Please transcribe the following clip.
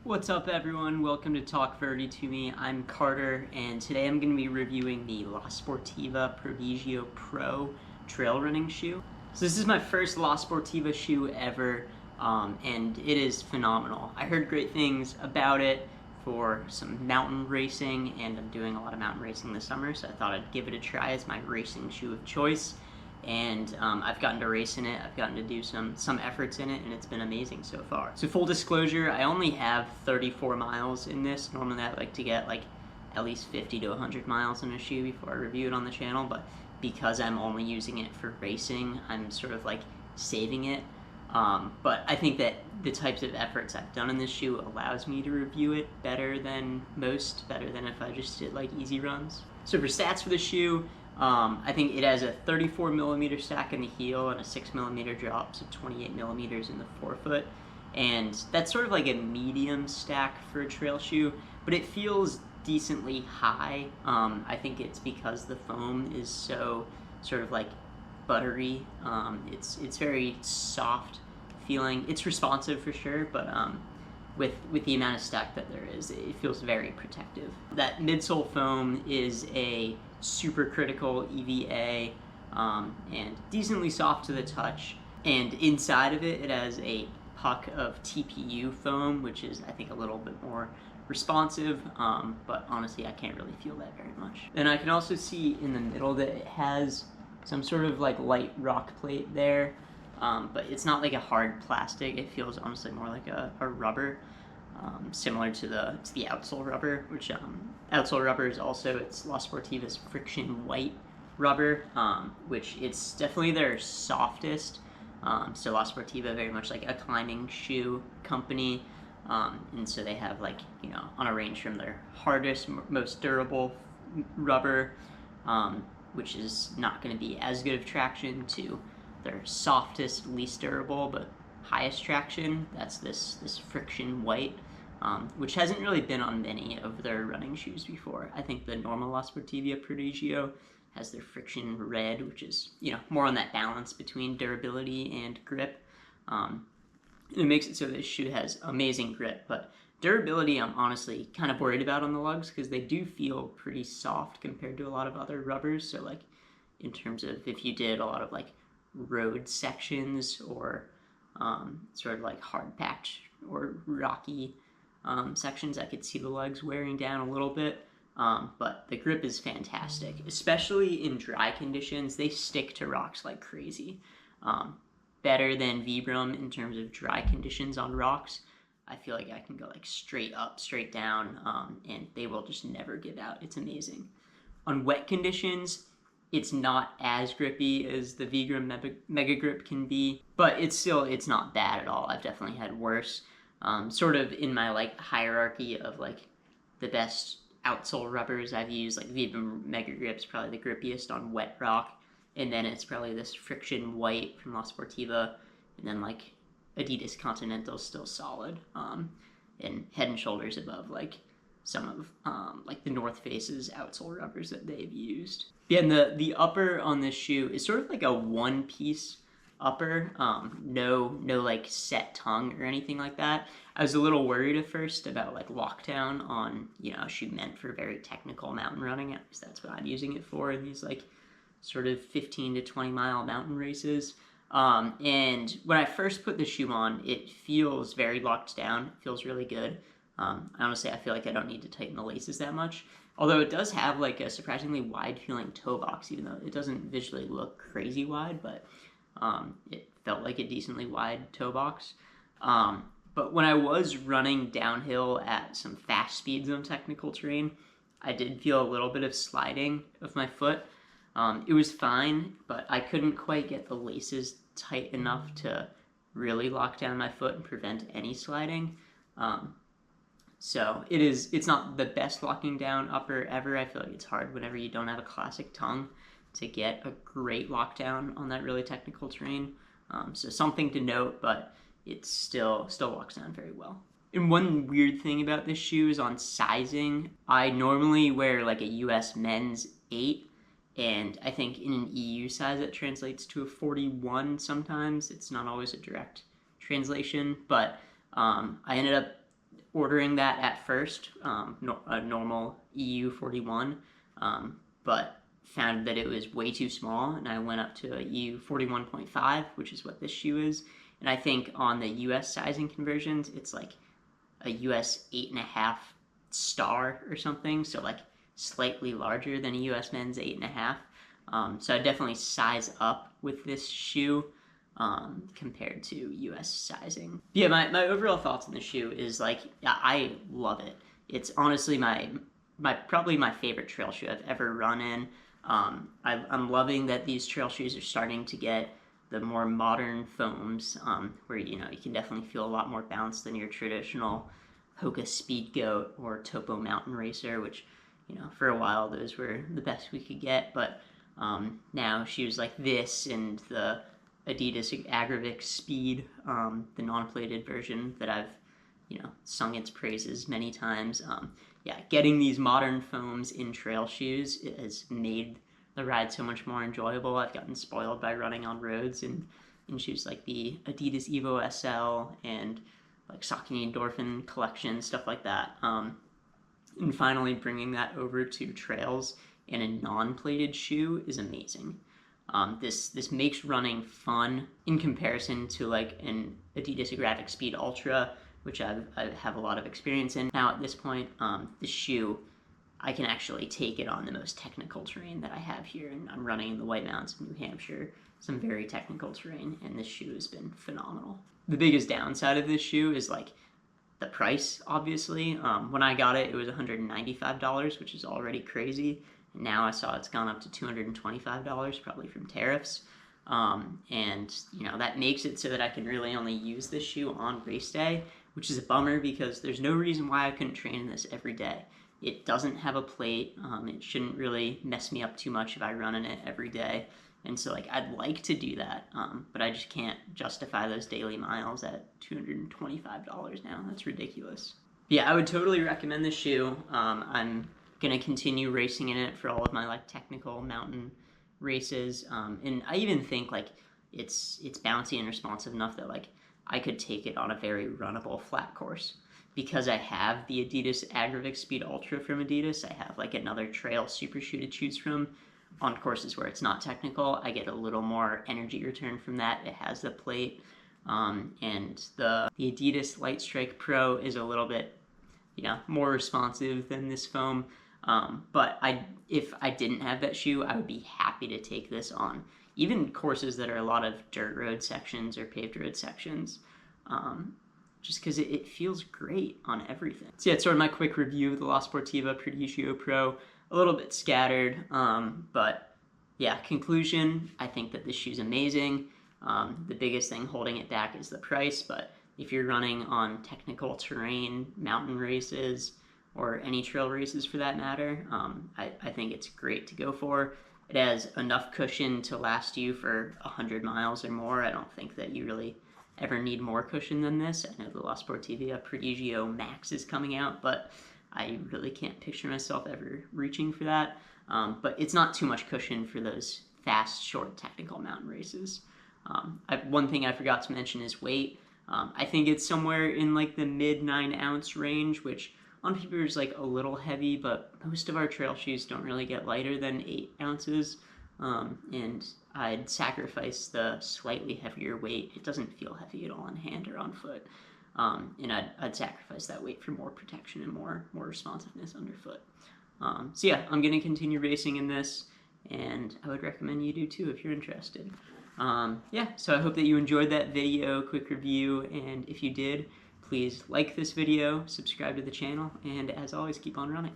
What's up everyone? Welcome to Talk Verde to Me. I'm Carter and today I'm going to be reviewing the Sportiva Prodigio Pro trail running shoe. So this is my first La Sportiva shoe ever and it is phenomenal. I heard great things about it for some mountain racing and I'm doing a lot of mountain racing this summer, so I thought I'd give it a try as my racing shoe of choice. And I've gotten to race in it, I've gotten to do some efforts in it, and it's been amazing so far. So full disclosure, I only have 34 miles in this. Normally I like to get like at least 50 to 100 miles in a shoe before I review it on the channel, but because I'm only using it for racing, I'm sort of like saving it. But I think that the types of efforts I've done in this shoe allows me to review it better than most, better than if I just did like easy runs. So for stats for the shoe, I think it has a 34 millimeter stack in the heel and a 6 millimeter drop, so 28 millimeters in the forefoot. And that's sort of like a medium stack for a trail shoe, but it feels decently high. I think it's because the foam is so sort of like buttery. It's very soft feeling. It's responsive for sure, but with the amount of stack that there is, it feels very protective. That midsole foam is a supercritical EVA and decently soft to the touch. And inside of it, it has a puck of TPU foam, which is, I think, a little bit more responsive, but honestly, I can't really feel that very much. And I can also see in the middle that it has some sort of like light rock plate there, but it's not like a hard plastic. It feels honestly more like a rubber, similar to the outsole rubber, which outsole rubber is also, it's La Sportiva's friction white rubber, which it's definitely their softest. So La Sportiva, very much like a climbing shoe company, and so they have, like, you know, on a range from their hardest, most durable rubber, which is not going to be as good of traction, to their softest, least durable, but highest traction. That's this friction white, which hasn't really been on many of their running shoes before. I think the normal La Sportiva Prodigio has their friction red, which is, you know, more on that balance between durability and grip. It makes it so this shoe has amazing grip, but durability I'm honestly kind of worried about on the lugs because they do feel pretty soft compared to a lot of other rubbers. So like in terms of if you did a lot of like road sections or sort of like hard packed or rocky sections, I could see the lugs wearing down a little bit. But the grip is fantastic, especially in dry conditions. They stick to rocks like crazy. Better than Vibram in terms of dry conditions on rocks. I feel like I can go like straight up, straight down, and they will just never give out. It's amazing. On wet conditions, it's not as grippy as the Vibram Mega Grip can be, but it's not bad at all. I've definitely had worse. Sort of in my like hierarchy of like the best outsole rubbers I've used, like Vibram Mega Grip's probably the grippiest on wet rock, and then it's probably this friction white from La Sportiva, and then like Adidas Continental's still solid, and head and shoulders above like some of like the North Face's outsole rubbers that they've used. Yeah, and the upper on this shoe is sort of like a one-piece upper, no like set tongue or anything like that. I was a little worried at first about like lockdown on, you know, a shoe meant for very technical mountain running. At least that's what I'm using it for, in these like sort of 15 to 20 mile mountain races. And when I first put the shoe on, it feels very locked down. It feels really good. Honestly, I feel like I don't need to tighten the laces that much. Although it does have like a surprisingly wide feeling toe box, even though it doesn't visually look crazy wide, but it felt like a decently wide toe box. But when I was running downhill at some fast speeds on technical terrain, I did feel a little bit of sliding of my foot. It was fine, but I couldn't quite get the laces tight enough to really lock down my foot and prevent any sliding. So it's not the best locking down upper ever. I feel like it's hard whenever you don't have a classic tongue to get a great lockdown on that really technical terrain. So something to note, but it still walks down very well. And one weird thing about this shoe is on sizing. I normally wear like a US men's 8, and I think in an EU size that translates to a 41 sometimes. It's not always a direct translation, but I ended up ordering that at first, a normal EU 41, but found that it was way too small, and I went up to a EU 41.5, which is what this shoe is. And I think on the US sizing conversions, it's like a US 8.5 star or something, so like slightly larger than a US men's 8.5. So I definitely size up with this shoe compared to US sizing. Yeah, my overall thoughts on the shoe is like, yeah, I love it. It's honestly probably my favorite trail shoe I've ever run in. I'm loving that these trail shoes are starting to get the more modern foams, where you can definitely feel a lot more bounce than your traditional Hoka Speed Goat or Topo Mountain Racer, which for a while those were the best we could get. But now shoes like this and the Adidas Agravic Speed, the non-plated version that I've sung its praises many times. Yeah, getting these modern foams in trail shoes has made the ride so much more enjoyable. I've gotten spoiled by running on roads in shoes like the Adidas Evo SL and like Saucony Endorphin collection, stuff like that. And finally bringing that over to trails in a non-plated shoe is amazing. This makes running fun in comparison to like an Adidas Agravic Speed Ultra, which I have a lot of experience in now at this point. The shoe, I can actually take it on the most technical terrain that I have here, and I'm running in the White Mountains of New Hampshire, some very technical terrain, and this shoe has been phenomenal. The biggest downside of this shoe is like the price, obviously. When I got it, it was $195, which is already crazy. Now I saw it's gone up to $225, probably from tariffs. And that makes it so that I can really only use this shoe on race day, which is a bummer because there's no reason why I couldn't train in this every day. It doesn't have a plate. It shouldn't really mess me up too much if I run in it every day. And so like I'd like to do that, but I just can't justify those daily miles at $225 now. That's ridiculous. Yeah, I would totally recommend this shoe. I'm gonna continue racing in it for all of my like technical mountain races, and I even think like it's bouncy and responsive enough that like I could take it on a very runnable flat course. Because I have the Adidas Agravic Speed Ultra from Adidas, I have like another trail super shoe to choose from. On courses where it's not technical, I get a little more energy return from that. It has the plate, and the Adidas Light Strike Pro is a little bit more responsive than this foam. But if I didn't have that shoe, I would be happy to take this on even courses that are a lot of dirt road sections or paved road sections, just because it feels great on everything. So yeah, it's sort of my quick review of the La Sportiva Prodigio Pro. A little bit scattered, but yeah, conclusion, I think that this shoe's amazing. The biggest thing holding it back is the price, but if you're running on technical terrain, mountain races, or any trail races for that matter, I think it's great to go for. It has enough cushion to last you for 100 miles or more. I don't think that you really ever need more cushion than this. I know the La Sportiva Prodigio Max is coming out, but I really can't picture myself ever reaching for that. But it's not too much cushion for those fast, short, technical mountain races. One thing I forgot to mention is weight. I think it's somewhere in like the mid 9-ounce range, which on paper is like a little heavy, but most of our trail shoes don't really get lighter than 8 ounces. And I'd sacrifice the slightly heavier weight. It doesn't feel heavy at all on hand or on foot. And I'd sacrifice that weight for more protection and more responsiveness underfoot. So yeah, I'm going to continue racing in this, and I would recommend you do too if you're interested. Yeah, so I hope that you enjoyed that video, quick review, and if you did, please like this video, subscribe to the channel, and as always, keep on running.